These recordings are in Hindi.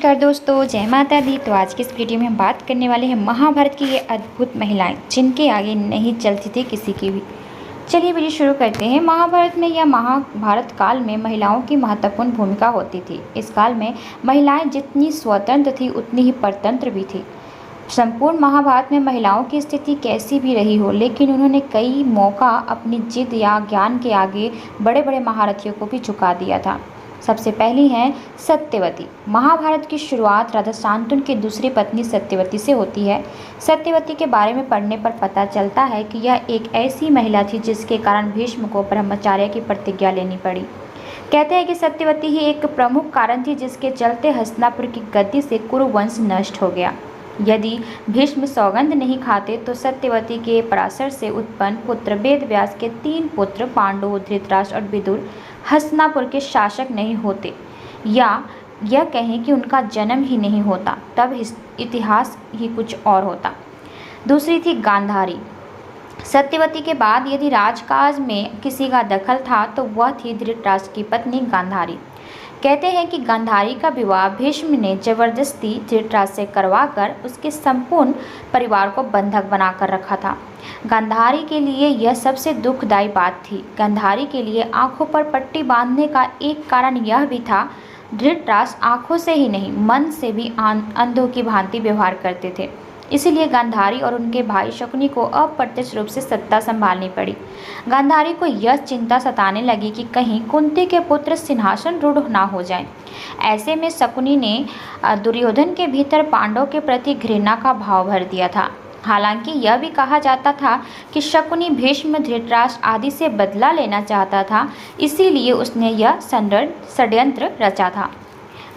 नमस्कार दोस्तों, जय माता दी। तो आज की इस वीडियो में हम बात करने वाले हैं महाभारत की ये अद्भुत महिलाएं जिनके आगे नहीं चलती थी किसी की भी। चलिए वीडियो शुरू करते हैं। महाभारत में या महाभारत काल में महिलाओं की महत्वपूर्ण भूमिका होती थी। इस काल में महिलाएं जितनी स्वतंत्र थी उतनी ही परतंत्र भी थी। संपूर्ण महाभारत में महिलाओं की स्थिति कैसी भी रही हो, लेकिन उन्होंने कई मौका अपनी जिद या ज्ञान के आगे बड़े बड़े महारथियों को भी झुका दिया था। सबसे पहली हैं सत्यवती। महाभारत की शुरुआत राजा शांतनु की दूसरी पत्नी सत्यवती से होती है। सत्यवती के बारे में पढ़ने पर पता चलता है कि यह एक ऐसी महिला थी जिसके कारण भीष्म को ब्रह्मचर्य की प्रतिज्ञा लेनी पड़ी। कहते हैं कि सत्यवती ही एक प्रमुख कारण थी जिसके चलते हस्तिनापुर की गद्दी से कुरुवंश नष्ट हो गया। यदि भीष्म सौगंध नहीं खाते तो सत्यवती के पराशर से उत्पन्न पुत्र वेदव्यास के 3 पुत्र पांडु, धृतराष्ट्र और विदुर हस्तिनापुर के शासक नहीं होते, या यह कहें कि उनका जन्म ही नहीं होता, तब इतिहास ही कुछ और होता। दूसरी थी गांधारी। सत्यवती के बाद यदि राजकाज में किसी का दखल था तो वह थी धृतराष्ट्र की पत्नी गांधारी। कहते हैं कि गांधारी का विवाह भीष्म ने जबरदस्ती धृतराष्ट्र से करवाकर उसके संपूर्ण परिवार को बंधक बनाकर रखा था। गांधारी के लिए यह सबसे दुखदायी बात थी। गांधारी के लिए आंखों पर पट्टी बांधने का एक कारण यह भी था, धृतराष्ट्र आंखों से ही नहीं मन से भी अंधों की भांति व्यवहार करते थे। इसीलिए गांधारी और उनके भाई शकुनी को अप्रत्यक्ष रूप से सत्ता संभालनी पड़ी। गांधारी को यह चिंता सताने लगी कि कहीं कुंती के पुत्र सिंहासन रूढ़ ना हो जाएं। ऐसे में शकुनी ने दुर्योधन के भीतर पांडवों के प्रति घृणा का भाव भर दिया था। हालांकि यह भी कहा जाता था कि शकुनी भीष्म, धृतराष्ट्र आदि से बदला लेना चाहता था, इसीलिए उसने यह षड्यंत्र रचा था।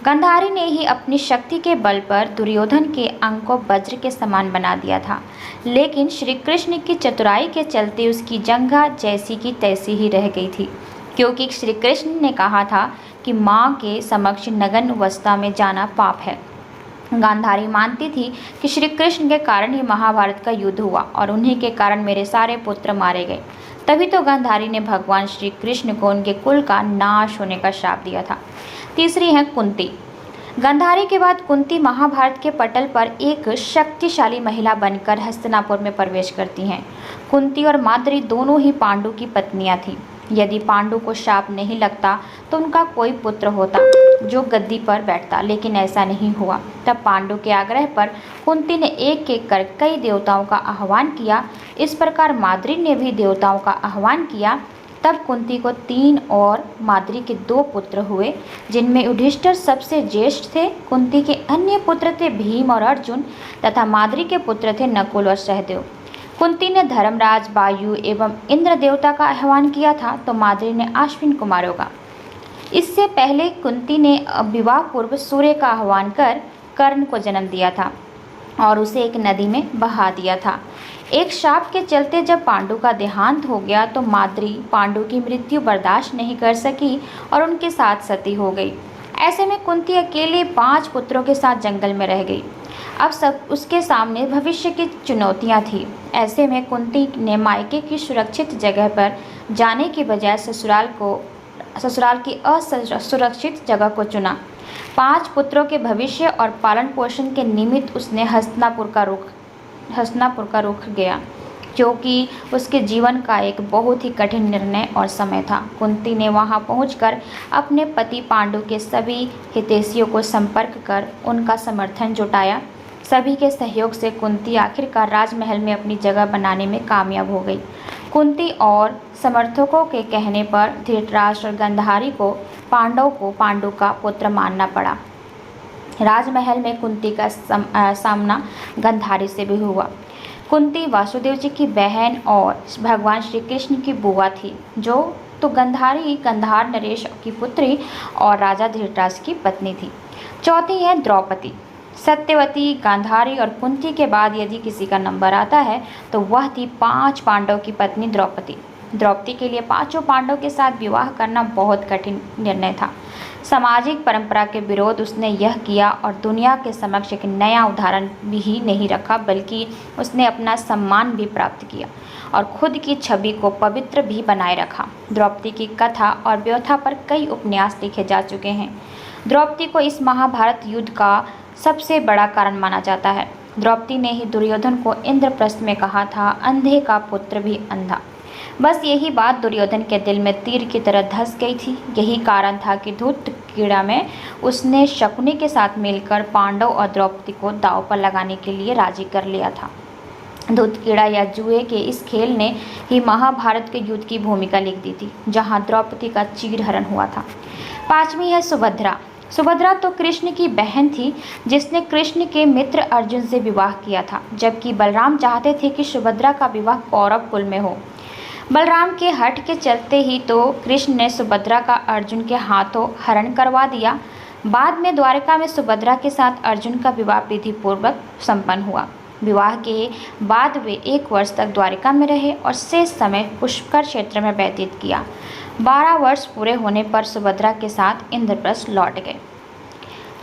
गांधारी ने ही अपनी शक्ति के बल पर दुर्योधन के अंग को वज्र के समान बना दिया था, लेकिन श्री कृष्ण की चतुराई के चलते उसकी जंघा जैसी की तैसी ही रह गई थी, क्योंकि श्री कृष्ण ने कहा था कि माँ के समक्ष नग्न अवस्था में जाना पाप है। गांधारी मानती थी कि श्री कृष्ण के कारण ही महाभारत का युद्ध हुआ और उन्हीं के कारण मेरे सारे पुत्र मारे गए। तभी तो गांधारी ने भगवान श्री कृष्ण को उनके कुल का नाश होने का श्राप दिया था। तीसरी है कुंती। गांधारी के बाद कुंती महाभारत के पटल पर एक शक्तिशाली महिला बनकर हस्तिनापुर में प्रवेश करती हैं। कुंती और माद्री दोनों ही पांडु की पत्नियां थीं। यदि पांडु को शाप नहीं लगता तो उनका कोई पुत्र होता जो गद्दी पर बैठता, लेकिन ऐसा नहीं हुआ। तब पांडु के आग्रह पर कुंती ने एक एक कर कई देवताओं का आह्वान किया। इस प्रकार माद्री ने भी देवताओं का आह्वान किया। तब कुंती को 3 और माद्री के 2 पुत्र हुए, जिनमें युधिष्ठिर सबसे ज्येष्ठ थे। कुंती के अन्य पुत्र थे भीम और अर्जुन तथा माद्री के पुत्र थे नकुल और सहदेव। कुंती ने धर्मराज, वायु एवं इंद्र देवता का आह्वान किया था तो माद्री ने अश्विन कुमारों का। इससे पहले कुंती ने विवाह पूर्व सूर्य का आह्वान कर कर्ण को जन्म दिया था और उसे एक नदी में बहा दिया था। एक शाप के चलते जब पांडु का देहांत हो गया तो माद्री पांडु की मृत्यु बर्दाश्त नहीं कर सकी और उनके साथ सती हो गई। ऐसे में कुंती अकेले 5 पुत्रों के साथ जंगल में रह गई। अब सब उसके सामने भविष्य की चुनौतियां थी। ऐसे में कुंती ने मायके की सुरक्षित जगह पर जाने के बजाय ससुराल की असुरक्षित जगह को चुना। 5 पुत्रों के भविष्य और पालन पोषण के निमित्त उसने हस्तिनापुर का रुख गया, क्योंकि उसके जीवन का एक बहुत ही कठिन निर्णय और समय था। कुंती ने वहां पहुंचकर अपने पति पांडु के सभी हितैषियों को संपर्क कर उनका समर्थन जुटाया। सभी के सहयोग से कुंती आखिरकार राजमहल में अपनी जगह बनाने में कामयाब हो गई। कुंती और समर्थकों के कहने पर धृतराष्ट्र और गांधारी को पांडु का पुत्र मानना पड़ा। राजमहल में कुंती का सामना गांधारी से भी हुआ। कुंती वासुदेव जी की बहन और भगवान श्री कृष्ण की बुआ थी, तो गांधारी गंधार नरेश की पुत्री और राजा धृतराष्ट्र की पत्नी थी। चौथी है द्रौपदी। सत्यवती, गांधारी और कुंती के बाद यदि किसी का नंबर आता है तो वह थी 5 पांडव की पत्नी द्रौपदी। द्रौपदी के लिए 5 पांडव के साथ विवाह करना बहुत कठिन निर्णय था। सामाजिक परंपरा के विरोध उसने यह किया और दुनिया के समक्ष एक नया उदाहरण भी नहीं रखा, बल्कि उसने अपना सम्मान भी प्राप्त किया और खुद की छवि को पवित्र भी बनाए रखा। द्रौपदी की कथा और व्यथा पर कई उपन्यास लिखे जा चुके हैं। द्रौपदी को इस महाभारत युद्ध का सबसे बड़ा कारण माना जाता है। द्रौपदी ने ही दुर्योधन को इंद्रप्रस्थ में कहा था, अंधे का पुत्र भी अंधा। बस यही बात दुर्योधन के दिल में तीर की तरह धंस गई थी। यही कारण था कि धूतक्रीड़ा में उसने शकुनी के साथ मिलकर पांडव और द्रौपदी को दांव पर लगाने के लिए राजी कर लिया था। धूतक्रीड़ा या जुए के इस खेल ने ही महाभारत के युद्ध की भूमिका लिख दी थी, जहां द्रौपदी का चीरहरण हुआ था। 5वीं है सुभद्रा। सुभद्रा तो कृष्ण की बहन थी, जिसने कृष्ण के मित्र अर्जुन से विवाह किया था, जबकि बलराम चाहते थे कि सुभद्रा का विवाह कौरव कुल में हो। बलराम के हठ के चलते ही तो कृष्ण ने सुभद्रा का अर्जुन के हाथों हरण करवा दिया। बाद में द्वारका में सुभद्रा के साथ अर्जुन का विवाह विधि पूर्वक संपन्न हुआ। विवाह के बाद वे 1 वर्ष तक द्वारिका में रहे और शेष समय पुष्कर क्षेत्र में व्यतीत किया। 12 वर्ष पूरे होने पर सुभद्रा के साथ इंद्रप्रस्थ लौट गए।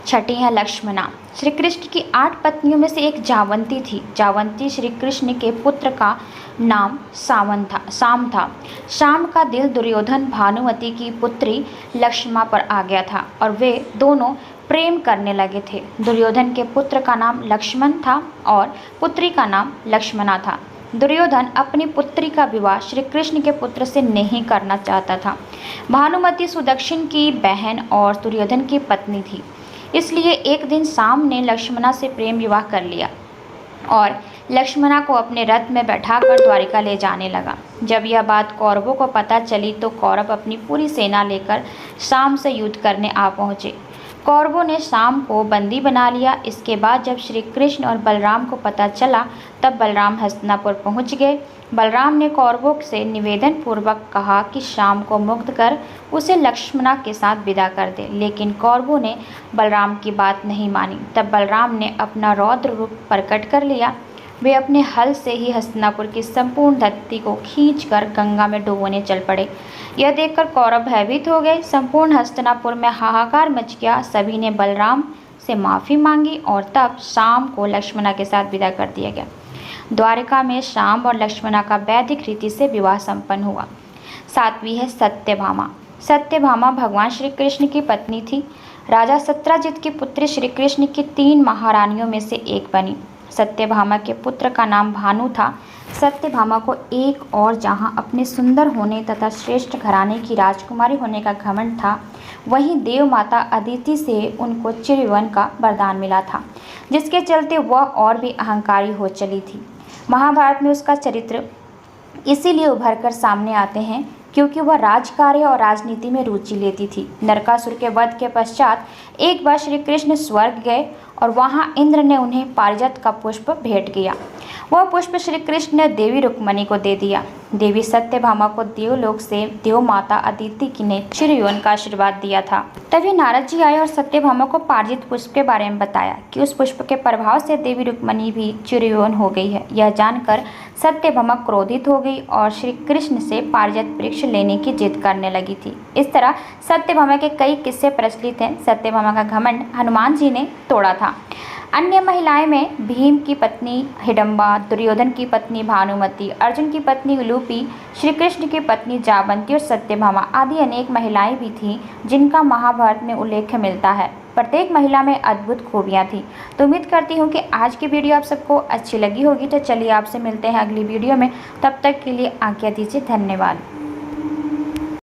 6ठी है लक्ष्मणा। श्री कृष्ण की 8 पत्नियों में से एक जावंती थी। जावंती श्री कृष्ण के पुत्र का नाम शाम था। शाम का दिल दुर्योधन भानुमति की पुत्री लक्ष्मणा पर आ गया था और वे दोनों प्रेम करने लगे थे। दुर्योधन के पुत्र का नाम लक्ष्मण था और पुत्री का नाम लक्ष्मणा था। दुर्योधन अपनी पुत्री का विवाह श्री कृष्ण के पुत्र से नहीं करना चाहता था। भानुमति सुदक्षिण की बहन और दुर्योधन की पत्नी थी, इसलिए एक दिन शाम ने लक्ष्मणा से प्रेम विवाह कर लिया और लक्ष्मणा को अपने रथ में बैठाकर द्वारिका ले जाने लगा। जब यह बात कौरवों को पता चली तो कौरव अपनी पूरी सेना लेकर शाम से युद्ध करने आ पहुँचे। कौरवों ने शाम को बंदी बना लिया। इसके बाद जब श्री कृष्ण और बलराम को पता चला तब बलराम हस्तिनापुर पहुंच गए। बलराम ने कौरवों से निवेदन पूर्वक कहा कि शाम को मुक्त कर उसे लक्ष्मणा के साथ विदा कर दे, लेकिन कौरवों ने बलराम की बात नहीं मानी। तब बलराम ने अपना रौद्र रूप प्रकट कर लिया। वे अपने हल से ही हस्तिनापुर की संपूर्ण धरती को खींचकर गंगा में डुबोने चल पड़े। यह देखकर कौरव भयभीत हो गए। संपूर्ण हस्तिनापुर में हाहाकार मच गया। सभी ने बलराम से माफ़ी मांगी और तब शाम को लक्ष्मणा के साथ विदा कर दिया गया। द्वारिका में शाम और लक्ष्मणा का वैदिक रीति से विवाह संपन्न हुआ। 7वीं है सत्यभामा। सत्यभामा भगवान श्री कृष्ण की पत्नी थी। राजा सत्यजित की पुत्री श्री कृष्ण की 3 महारानियों में से एक बनी। सत्यभामा के पुत्र का नाम भानु था। सत्यभामा को एक और जहां अपने सुंदर होने तथा श्रेष्ठ घराने की राजकुमारी होने का घमंड था, वहीं देव माता अदिति से उनको चिरयौवन का वरदान मिला था, जिसके चलते वह और भी अहंकारी हो चली थी। महाभारत में उसका चरित्र इसीलिए उभर कर सामने आते हैं क्योंकि वह राजकार्य और राजनीति में रुचि लेती थी। नरकासुर के वध के पश्चात एक बार श्री कृष्ण स्वर्ग गए और वहां इंद्र ने उन्हें पारिजात का पुष्प भेंट किया। वह पुष्प श्री कृष्ण ने देवी रुक्मणी को दे दिया। देवी सत्यभामा को देवलोक से देव माता अदिति की ने चिरयौवन का आशीर्वाद दिया था। तभी नारद जी आए और सत्यभामा को पारिजात पुष्प के बारे में बताया कि उस पुष्प के प्रभाव से देवी रुक्मणी भी चिरयौवन हो गई है। यह जानकर सत्यभामा क्रोधित हो गई और श्री कृष्ण से पारिजात वृक्ष लेने की जिद करने लगी थी। इस तरह सत्यभामा के कई किस्से प्रचलित हैं। सत्यभामा का घमंड हनुमान जी ने तोड़ा था। अन्य महिलाएं में भीम की पत्नी हिडम्बा, दुर्योधन की पत्नी भानुमति, अर्जुन की पत्नी उलूपी, श्री कृष्ण की पत्नी जावंती और सत्यभामा आदि अनेक महिलाएं भी थीं जिनका महाभारत में उल्लेख मिलता है। प्रत्येक महिला में अद्भुत खूबियां थीं। तो उम्मीद करती हूँ कि आज की वीडियो आप सबको अच्छी लगी होगी। तो चलिए आपसे मिलते हैं अगली वीडियो में। तब तक के लिए आज्ञा दीजिए। धन्यवाद।